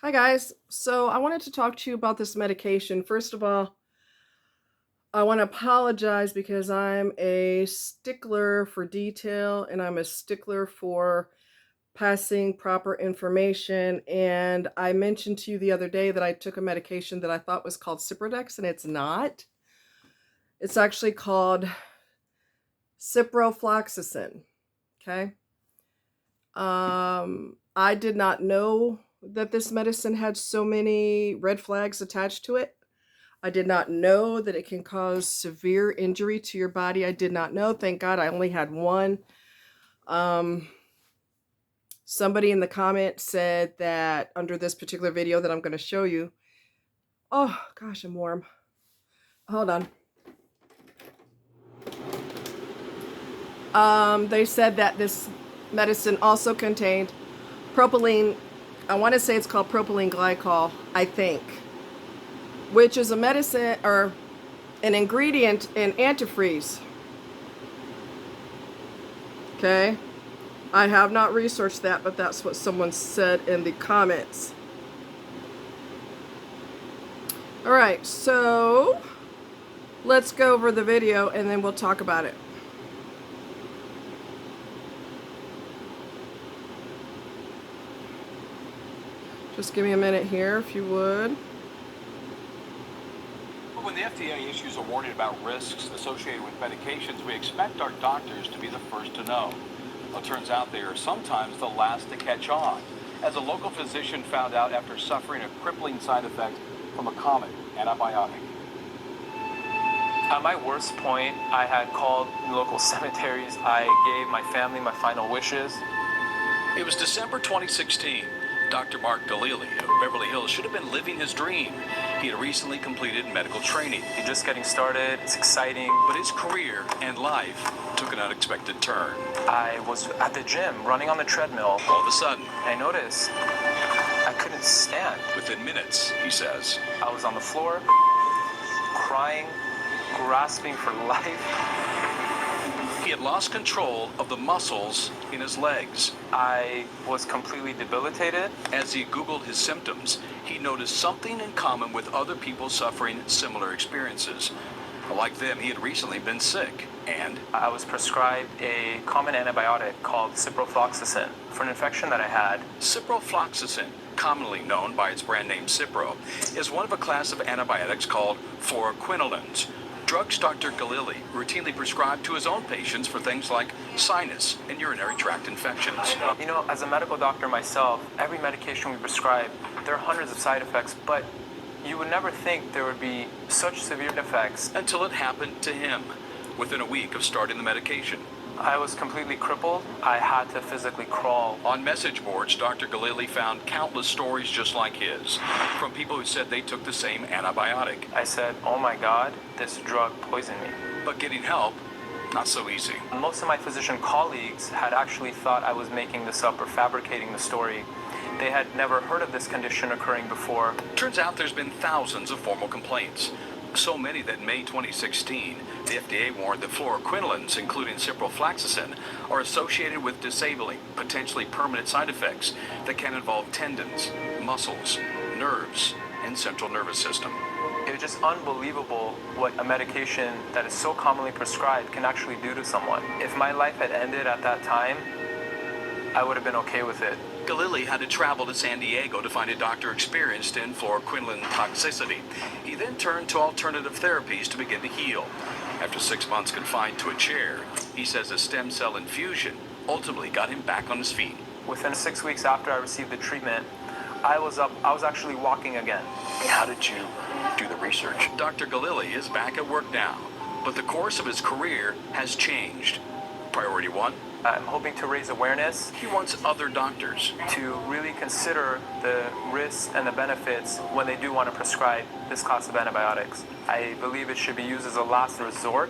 Hi, guys. So, I wanted to talk to you about this medication. First of all, I want to apologize because I'm a stickler for detail and I'm a stickler for passing proper information. And I mentioned to you the other day that I took a medication that I thought was called Ciprodex, and it's not. It's actually called ciprofloxacin. Okay. I did not know that this medicine had so many red flags attached to it. I did not know that it can cause severe injury to your body. I did not know. Thank God I only had one. Um, Somebody in the comment said that under this particular video that I'm going to show you. Oh, gosh, I'm warm. Hold on. They said that this medicine also contained propylene. I want to say it's called propylene glycol, I think, which is a medicine or an ingredient in antifreeze. Okay. I have not researched that, but that's what someone said in the comments. All right, so let's go over the video and then we'll talk about it. Just give me a minute here, if you would. When the FDA issues a warning about risks associated with medications, we expect our doctors to be the first to know. Well, it turns out they are sometimes the last to catch on, as a local physician found out after suffering a crippling side effect from a common antibiotic. At my worst point, I had called local cemeteries. I gave my family my final wishes. It was December 2016. Dr. Mark Galili of Beverly Hills should have been living his dream. He had recently completed medical training. You're just getting started. It's exciting. But his career and life took an unexpected turn. I was at the gym, running on the treadmill. All of a sudden, I noticed I couldn't stand. Within minutes, he says, I was on the floor, crying, grasping for life. He had lost control of the muscles in his legs. I was completely debilitated. As he Googled his symptoms, he noticed something in common with other people suffering similar experiences. Like them, he had recently been sick, and I was prescribed a common antibiotic called ciprofloxacin for an infection that I had. Ciprofloxacin, commonly known by its brand name Cipro, is one of a class of antibiotics called fluoroquinolones. Drugs Dr. Galili routinely prescribed to his own patients for things like sinus and urinary tract infections. You know, as a medical doctor myself, every medication we prescribe, there are hundreds of side effects, but you would never think there would be such severe effects. Until it happened to him, within a week of starting the medication. I was completely crippled. I had to physically crawl. On message boards, Dr. Galili found countless stories just like his, from people who said they took the same antibiotic. I said, oh my God, this drug poisoned me. But getting help, not so easy. Most of my physician colleagues had actually thought I was making this up or fabricating the story. They had never heard of this condition occurring before. Turns out there's been thousands of formal complaints. So many that in May 2016, the FDA warned that fluoroquinolones, including ciprofloxacin, are associated with disabling, potentially permanent side effects that can involve tendons, muscles, nerves, and central nervous system. It was just unbelievable what a medication that is so commonly prescribed can actually do to someone. If my life had ended at that time, I would have been okay with it. Galili had to travel to San Diego to find a doctor experienced in fluoroquinolone toxicity. He then turned to alternative therapies to begin to heal. After 6 months confined to a chair, he says a stem cell infusion ultimately got him back on his feet. Within 6 weeks after I received the treatment, I was actually walking again. How did you do the research? Dr. Galili is back at work now, but the course of his career has changed. Priority one, I'm hoping to raise awareness. He wants other doctors to really consider the risks and the benefits when they do want to prescribe this class of antibiotics. I believe it should be used as a last resort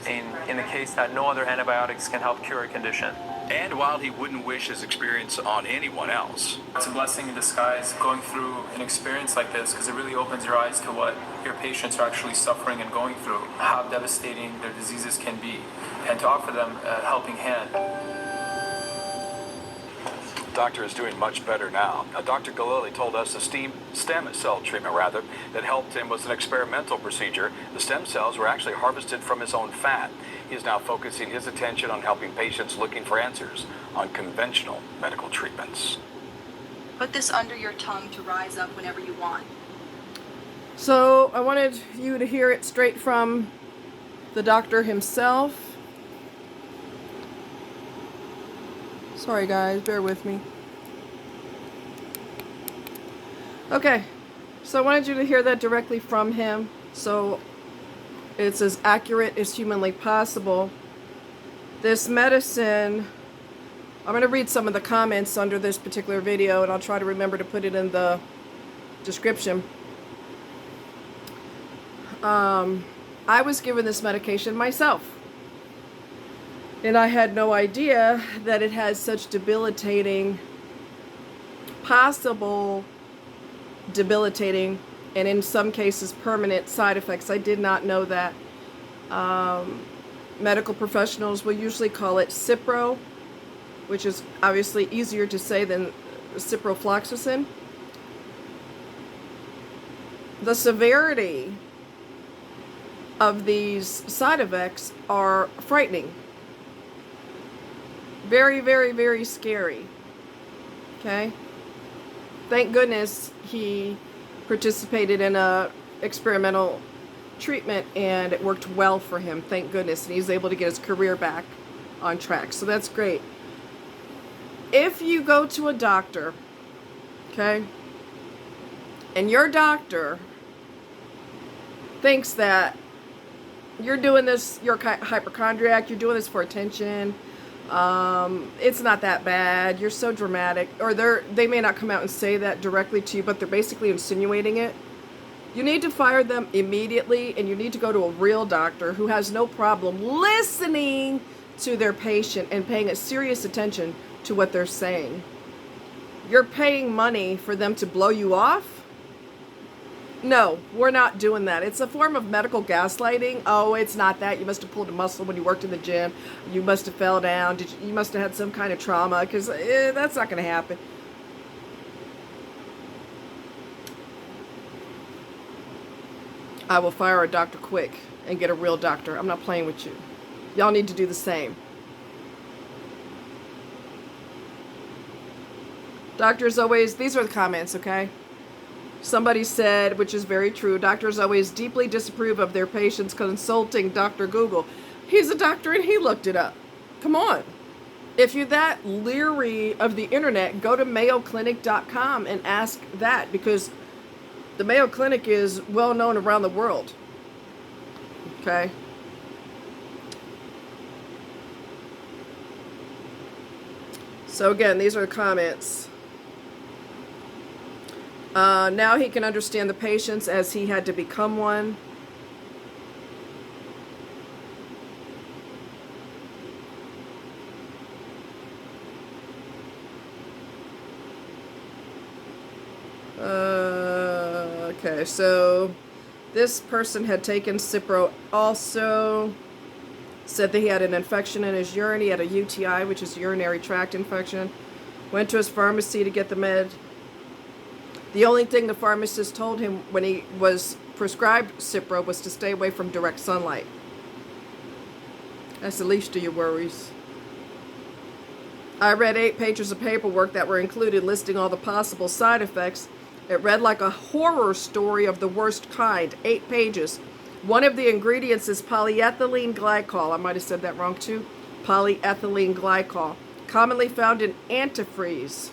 in the case that no other antibiotics can help cure a condition. And while he wouldn't wish his experience on anyone else, it's a blessing in disguise going through an experience like this, because it really opens your eyes to what your patients are actually suffering and going through, how devastating their diseases can be, and to offer them a helping hand. doctor is doing much better now. Dr. Galili told us the stem cell treatment, that helped him was an experimental procedure. The stem cells were actually harvested from his own fat. He is now focusing his attention on helping patients looking for answers on conventional medical treatments. Put this under your tongue to rise up whenever you want. So I wanted you to hear it straight from the doctor himself. Sorry guys, bear with me. Okay, so I wanted you to hear that directly from him, so it's as accurate as humanly possible. This medicine, I'm going to read some of the comments under this particular video, and I'll try to remember to put it in the description. I was given this medication myself, and I had no idea that it has such possible debilitating, and in some cases permanent side effects. I did not know that. Medical professionals will usually call it Cipro, which is obviously easier to say than ciprofloxacin. The severity of these side effects are frightening. Very, very, very scary. Okay? Thank goodness he participated in a experimental treatment and it worked well for him. Thank goodness. And he's able to get his career back on track. So that's great. If you go to a doctor, okay, and your doctor thinks that you're doing this, you're a hypochondriac, you're doing this for attention, it's not that bad, you're so dramatic, or they may not come out and say that directly to you, but they're basically insinuating it, you need to fire them immediately, and you need to go to a real doctor who has no problem listening to their patient and paying serious attention to what they're saying. You're paying money for them to blow you off? No, we're not doing that. It's a form of medical gaslighting. Oh, it's not that. You must have pulled a muscle when you worked in the gym. You must have fell down. You must have had some kind of trauma, because that's not going to happen. I will fire a doctor quick and get a real doctor. I'm not playing with you. Y'all need to do the same. Doctors always, these are the comments, okay? Somebody said, which is very true, doctors always deeply disapprove of their patients consulting Dr. Google. He's a doctor and he looked it up. Come on. If you're that leery of the internet, go to mayoclinic.com and ask that, because the Mayo Clinic is well known around the world. Okay? So again, these are the comments. Now he can understand the patients as he had to become one. Okay, so this person had taken Cipro also. Said that he had an infection in his urine. He had a UTI, which is urinary tract infection. Went to his pharmacy to get the med. The only thing the pharmacist told him when he was prescribed Cipro was to stay away from direct sunlight. That's the least of your worries. I read 8 pages of paperwork that were included listing all the possible side effects. It read like a horror story of the worst kind. 8 pages. One of the ingredients is polyethylene glycol. I might have said that wrong too. Polyethylene glycol, commonly found in antifreeze,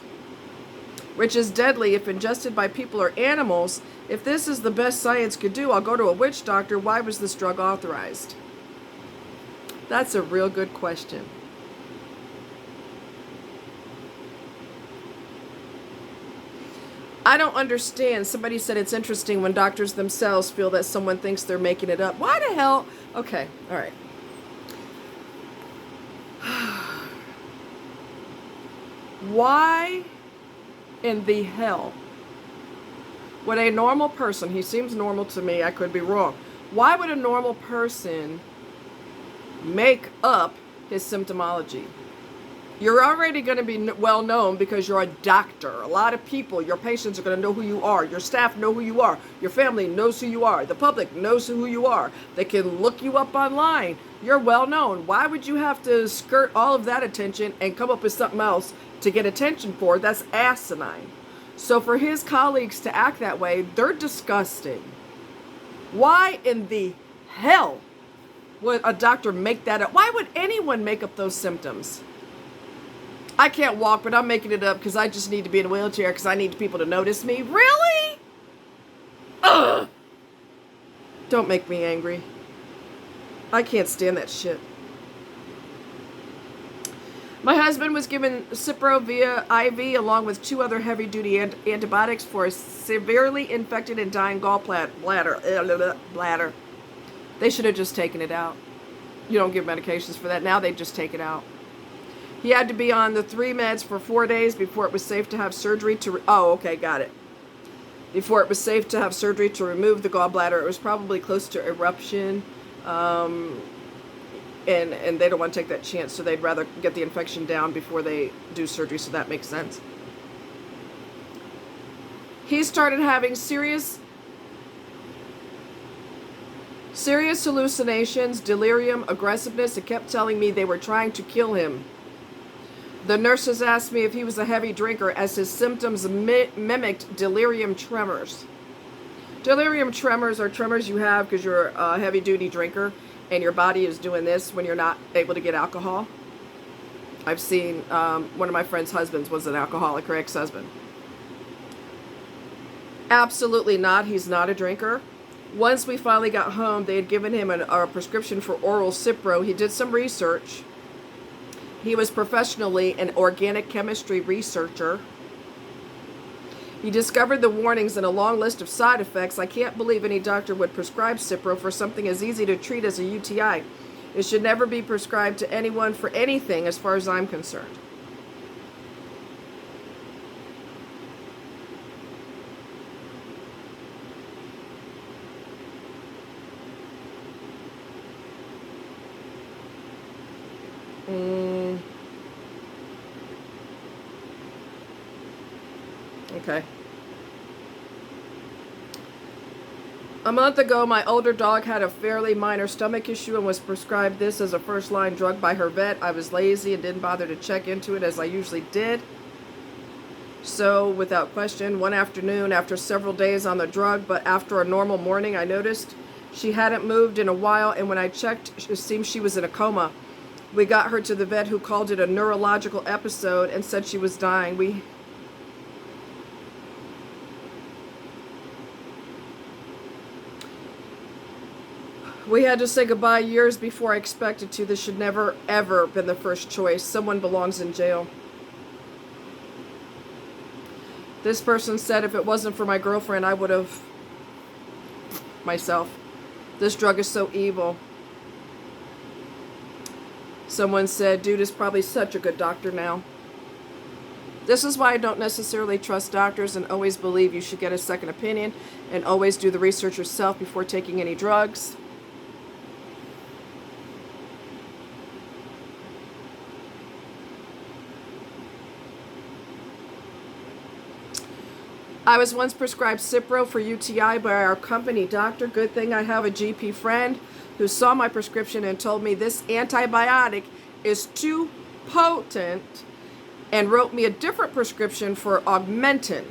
which is deadly if ingested by people or animals. If this is the best science could do, I'll go to a witch doctor. Why was this drug authorized? That's a real good question. I don't understand. Somebody said it's interesting when doctors themselves feel that someone thinks they're making it up. Why the hell? Okay, all right. Why in the hell would a normal person, he seems normal to me, I could be wrong, why would a normal person make up his symptomology? You're already going to be well known because you're a doctor. A lot of people, your patients are going to know who you are. Your staff know who you are. Your family knows who you are. The public knows who you are. They can look you up online. You're well known. Why would you have to skirt all of that attention and come up with something else to get attention for? That's asinine. So for his colleagues to act that way, they're disgusting. Why in the hell would a doctor make that up? Why would anyone make up those symptoms? I can't walk, but I'm making it up because I just need to be in a wheelchair because I need people to notice me. Really? Ugh. Don't make me angry. I can't stand that shit. My husband was given Cipro via IV along with 2 other heavy-duty antibiotics for a severely infected and dying bladder. They should have just taken it out. You don't give medications for that. Now they just take it out. He had to be on the 3 meds for 4 days before it was safe to have surgery to... Oh, okay, got it. Before it was safe to have surgery to remove the gallbladder. It was probably close to eruption. And they don't want to take that chance, so they'd rather get the infection down before they do surgery, so that makes sense. He started having serious hallucinations, delirium, aggressiveness, and kept telling me they were trying to kill him. The nurses asked me if he was a heavy drinker as his symptoms mimicked delirium tremors. Delirium tremors are tremors you have because you're a heavy-duty drinker and your body is doing this when you're not able to get alcohol. I've seen one of my friend's husbands was an alcoholic, her ex-husband. Absolutely not. He's not a drinker. Once we finally got home, they had given him a prescription for oral Cipro. He did some research. He was professionally an organic chemistry researcher. He discovered the warnings and a long list of side effects. I can't believe any doctor would prescribe Cipro for something as easy to treat as a UTI. It should never be prescribed to anyone for anything as far as I'm concerned. Okay. A month ago, my older dog had a fairly minor stomach issue and was prescribed this as a first-line drug by her vet. I was lazy and didn't bother to check into it as I usually did. So, without question, one afternoon, after several days on the drug, but after a normal morning, I noticed she hadn't moved in a while, and when I checked, it seemed she was in a coma. We got her to the vet, who called it a neurological episode and said she was dying. We had to say goodbye years before I expected to. This should never, ever been the first choice. Someone belongs in jail. This person said if it wasn't for my girlfriend, I would have myself. This drug is so evil. Someone said, dude is probably such a good doctor now. This is why I don't necessarily trust doctors and always believe you should get a second opinion and always do the research yourself before taking any drugs. I was once prescribed Cipro for UTI by our company doctor. Good thing I have a GP friend who saw my prescription and told me this antibiotic is too potent and wrote me a different prescription for Augmentin,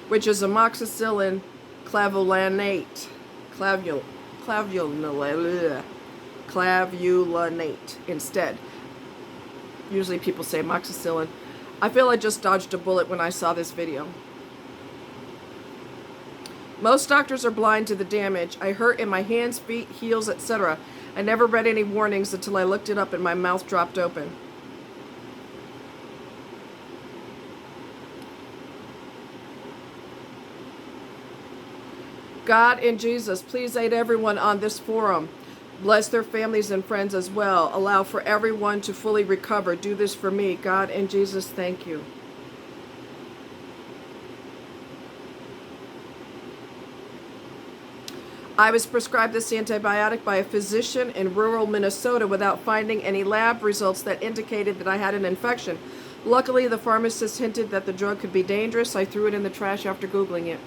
which is amoxicillin clavulanate. Clavulanate instead. Usually people say amoxicillin. I feel I just dodged a bullet when I saw this video. Most doctors are blind to the damage. I hurt in my hands, feet, heels, etc. I never read any warnings until I looked it up and my mouth dropped open. God and Jesus, please aid everyone on this forum. Bless their families and friends as well. Allow for everyone to fully recover. Do this for me. God and Jesus, thank you. I was prescribed this antibiotic by a physician in rural Minnesota without finding any lab results that indicated that I had an infection. Luckily, the pharmacist hinted that the drug could be dangerous. I threw it in the trash after Googling it.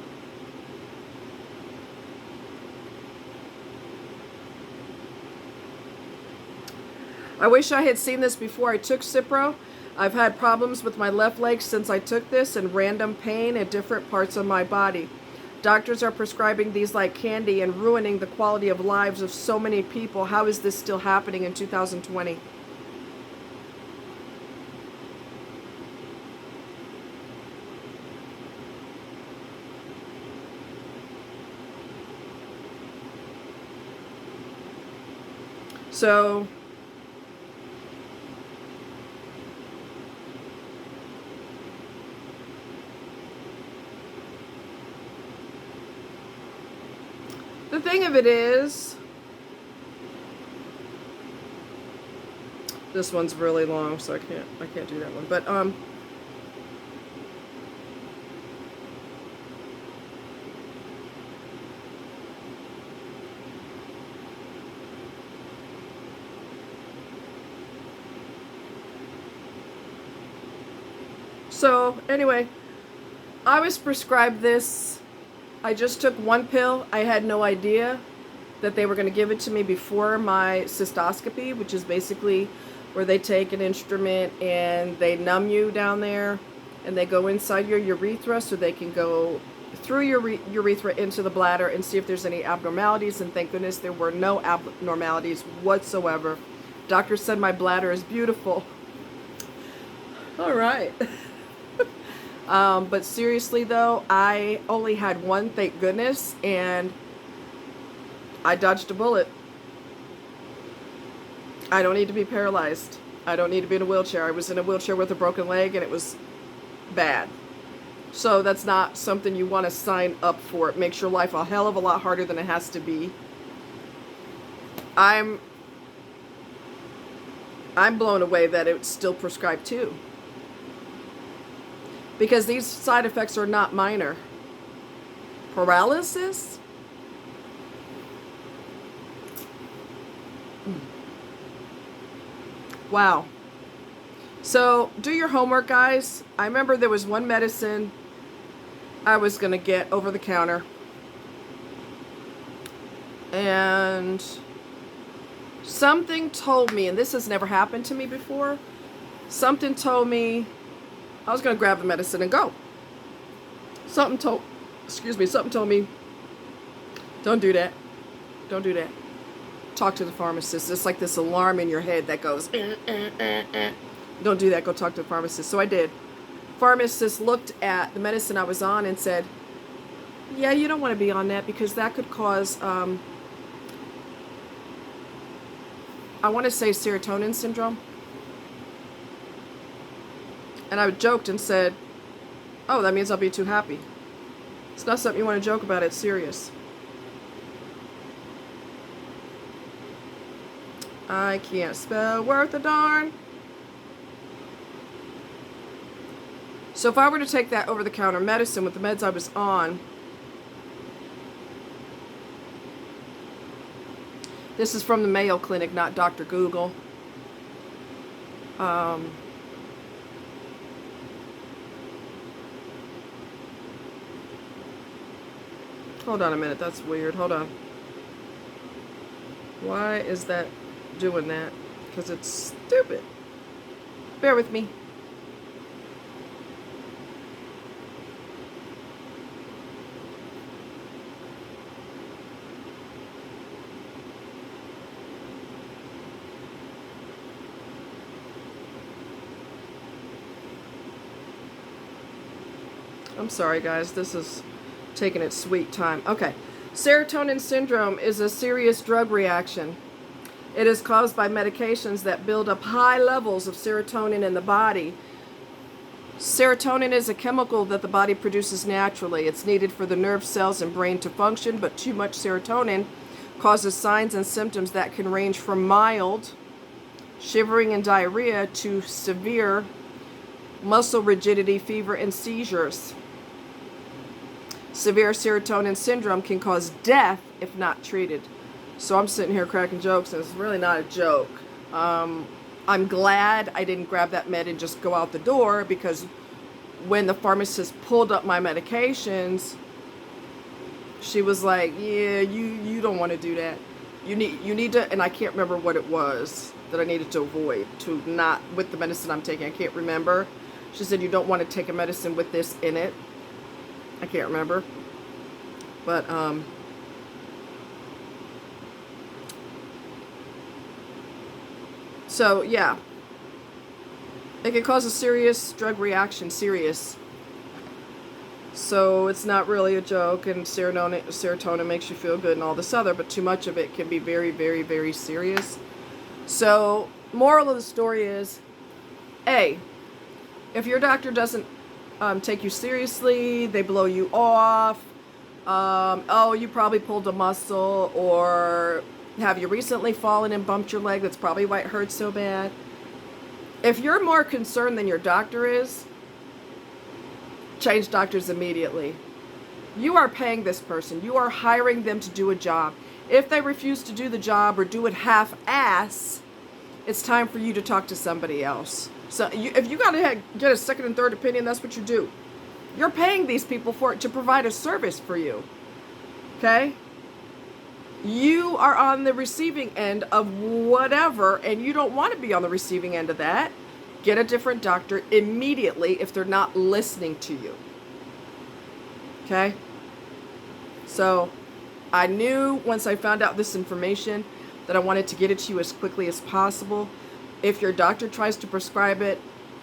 I wish I had seen this before I took Cipro. I've had problems with my left leg since I took this and random pain at different parts of my body. Doctors are prescribing these like candy and ruining the quality of lives of so many people. How is this still happening in 2020? So the thing of it is, this one's really long, so I can't do that one. But so anyway, I was prescribed this. I just took one pill. I had no idea that they were going to give it to me before my cystoscopy, which is basically where they take an instrument and they numb you down there and they go inside your urethra so they can go through your urethra into the bladder and see if there's any abnormalities. And thank goodness there were no abnormalities whatsoever. Doctor said my bladder is beautiful. All right. But seriously though, I only had one, thank goodness, and I dodged a bullet. I don't need to be paralyzed. I don't need to be in a wheelchair. I was in a wheelchair with a broken leg and it was bad. So that's not something you want to sign up for. It makes your life a hell of a lot harder than it has to be. I'm blown away that it's still prescribed too. Because these side effects are not minor. Paralysis? Wow. So do your homework, guys. I remember there was one medicine I was going to get over the counter. And something told me, and this has never happened to me before, something told me I was going to grab the medicine and go. Something told me, don't do that. Don't do that. Talk to the pharmacist. It's like this alarm in your head that goes, Don't do that. Go talk to the pharmacist. So I did. Pharmacist looked at the medicine I was on and said, yeah, you don't want to be on that because that could cause, I want to say serotonin syndrome. And I joked and said, oh, that means I'll be too happy. It's not something you want to joke about. It's serious. I can't spell worth a darn. So if I were to take that over-the-counter medicine with the meds I was on, this is from the Mayo Clinic, not Dr. Google. Hold on a minute, that's weird. Hold on. Why is that doing that? Because it's stupid. Bear with me. I'm sorry, guys. This is taking its sweet time. Okay. Serotonin syndrome is a serious drug reaction. It is caused by medications that build up high levels of serotonin in the body. Serotonin is a chemical that the body produces naturally. It's needed for the nerve cells and brain to function, but too much serotonin causes signs and symptoms that can range from mild shivering and diarrhea to severe muscle rigidity, fever, and seizures. Severe serotonin syndrome can cause death if not treated. So I'm sitting here cracking jokes, and it's really not a joke. I'm glad I didn't grab that med and just go out the door, because when the pharmacist pulled up my medications, she was like, yeah, you don't want to do that. You need to, and I can't remember what it was that I needed to avoid, to not, with the medicine I'm taking, I can't remember. She said, you don't want to take a medicine with this in it. I can't remember. But, so, yeah. It can cause a serious drug reaction, serious. So it's not really a joke, and serotonin makes you feel good and all this other, but too much of it can be very, very, very serious. So, moral of the story is, A, if your doctor doesn't take you seriously, they blow you off, oh, you probably pulled a muscle, or have you recently fallen and bumped your leg? That's probably why it hurts so bad. If you're more concerned than your doctor is, change doctors immediately. You are paying this person. You are hiring them to do a job. If they refuse to do the job or do it half-ass, it's time for you to talk to somebody else. So if you got to get a second and third opinion, that's what you do. You're paying these people for it to provide a service for you. Okay? You are on the receiving end of whatever, and you don't want to be on the receiving end of that. Get a different doctor immediately if they're not listening to you. Okay? So, I knew once I found out this information that I wanted to get it to you as quickly as possible. If your doctor tries to prescribe it,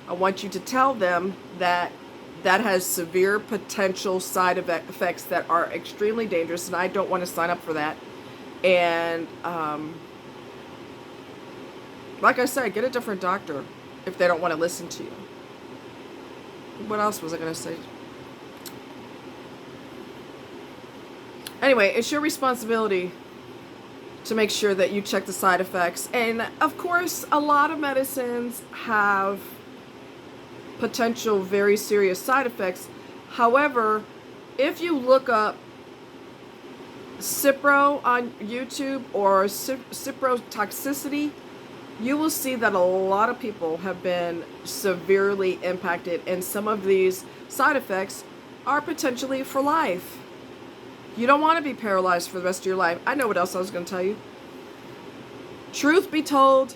I want you to tell them that that has severe potential side effects that are extremely dangerous, and I don't want to sign up for that. And, like I said, get a different doctor if they don't want to listen to you. What else was I going to say? Anyway, it's your responsibility to make sure that you check the side effects. And of course, a lot of medicines have potential very serious side effects. However, if you look up Cipro on YouTube or Cipro toxicity, you will see that a lot of people have been severely impacted, and some of these side effects are potentially for life. You don't want to be paralyzed for the rest of your life. I know what else I was going to tell you. Truth be told,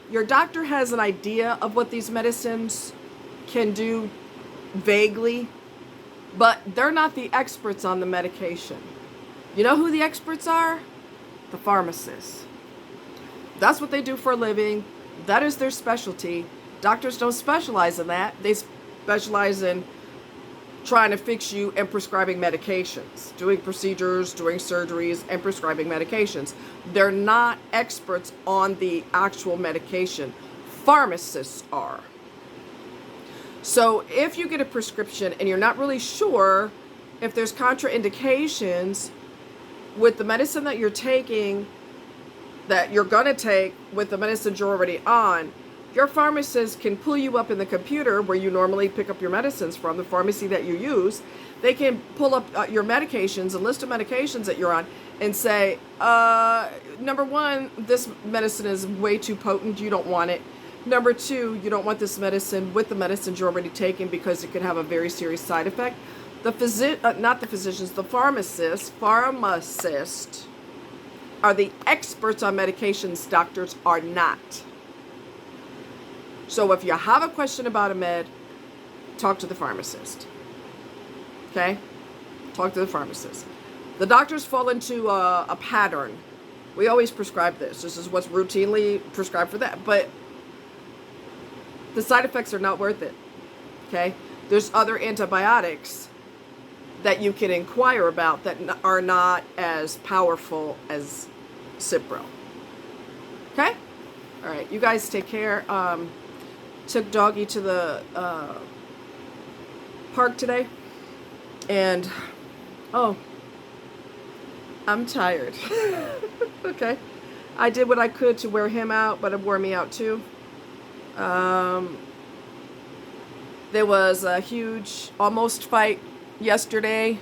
your doctor has an idea of what these medicines can do vaguely, but they're not the experts on the medication. You know who the experts are? The pharmacists. That's what they do for a living. That is their specialty. Doctors don't specialize in that. They specialize in trying to fix you and prescribing medications, doing procedures, doing surgeries, and prescribing medications. They're not experts on the actual medication. Pharmacists are. So if you get a prescription and you're not really sure if there's contraindications with the medicine that you're taking, that you're going to take with the medicines you're already on, your pharmacist can pull you up in the computer where you normally pick up your medicines from, the pharmacy that you use. They can pull up your medications, a list of medications that you're on, and say, number one, this medicine is way too potent, you don't want it. Number two, you don't want this medicine with the medicines you're already taking because it could have a very serious side effect. The pharmacists are the experts on medications. Doctors are not. So if you have a question about a med, talk to the pharmacist. Okay? Talk to the pharmacist. The doctors fall into a pattern. We always prescribe this. This is what's routinely prescribed for that. But the side effects are not worth it. Okay? There's other antibiotics that you can inquire about that are not as powerful as Cipro. Okay? All right. You guys take care. Took Doggy to the park today. And, I'm tired. Okay. I did what I could to wear him out, but it wore me out too. There was a huge almost fight yesterday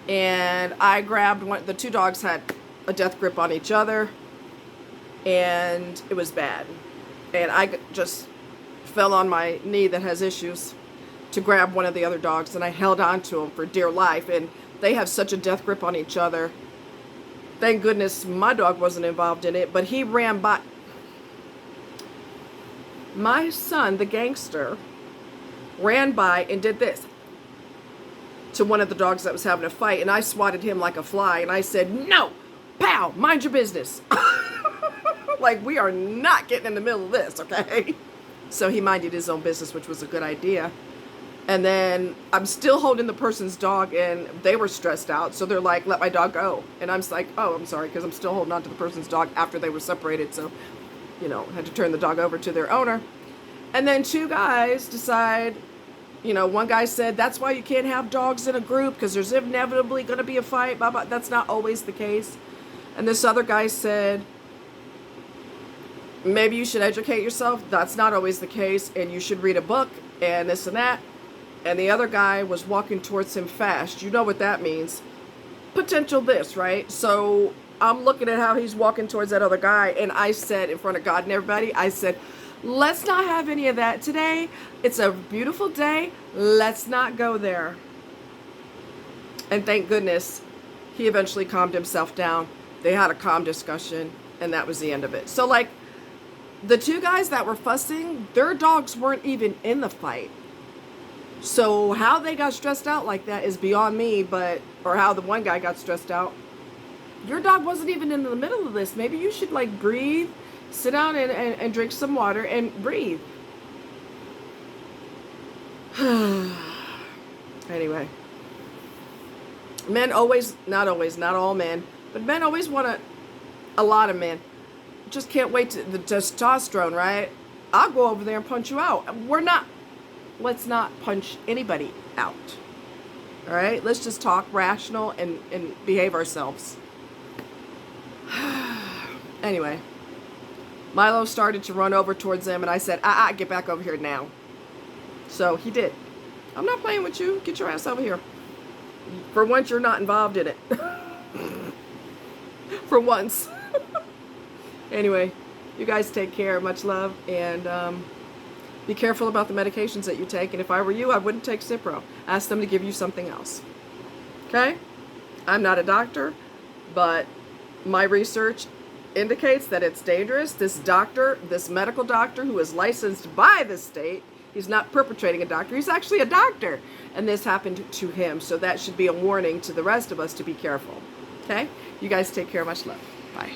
and I grabbed one. The two dogs had a death grip on each other, and it was bad. And I just fell on my knee that has issues to grab one of the other dogs, and I held on to him for dear life. And they have such a death grip on each other. Thank goodness my dog wasn't involved in it, but he ran by. My son, the gangster, ran by and did this to one of the dogs that was having a fight, and I swatted him like a fly, and I said, no, pow, mind your business. Like, we are not getting in the middle of this, okay? So he minded his own business, which was a good idea. And then I'm still holding the person's dog, and they were stressed out, so they're like, let my dog go. And I'm just like, oh, I'm sorry, because I'm still holding on to the person's dog after they were separated, so, you know, had to turn the dog over to their owner. And then two guys decide, you know, one guy said, that's why you can't have dogs in a group, because there's inevitably going to be a fight, blah, blah. That's not always the case. And this other guy said, maybe you should educate yourself. That's not always the case, and you should read a book, and this and that. And the other guy was walking towards him fast. You know what that means. Potential this, right? So I'm looking at how he's walking towards that other guy, and I said, in front of God and everybody, I said, let's not have any of that today. It's a beautiful day. Let's not go there. And thank goodness he eventually calmed himself down. They had a calm discussion, and that was the end of it. So, like, the two guys that were fussing, their dogs weren't even in the fight. So how they got stressed out like that is beyond me, but, or how the one guy got stressed out. Your dog wasn't even in the middle of this. Maybe you should, like, breathe, sit down and drink some water and breathe. Anyway. Men always, not all men, but men always want to, a lot of men, just can't wait to, the testosterone, right? I'll go over there and punch you out. Let's not punch anybody out. All right? Let's just talk rational and behave ourselves. Anyway, Milo started to run over towards them, and I said, get back over here now. So he did. I'm not playing with you. Get your ass over here. For once, you're not involved in it. For once. Anyway, you guys take care. Much love. And be careful about the medications that you take. And if I were you, I wouldn't take Cipro. Ask them to give you something else. Okay? I'm not a doctor, but my research indicates that it's dangerous. This doctor, this medical doctor who is licensed by the state, he's not perpetrating a doctor. He's actually a doctor. And this happened to him. So that should be a warning to the rest of us to be careful. Okay? You guys take care. Much love. Bye.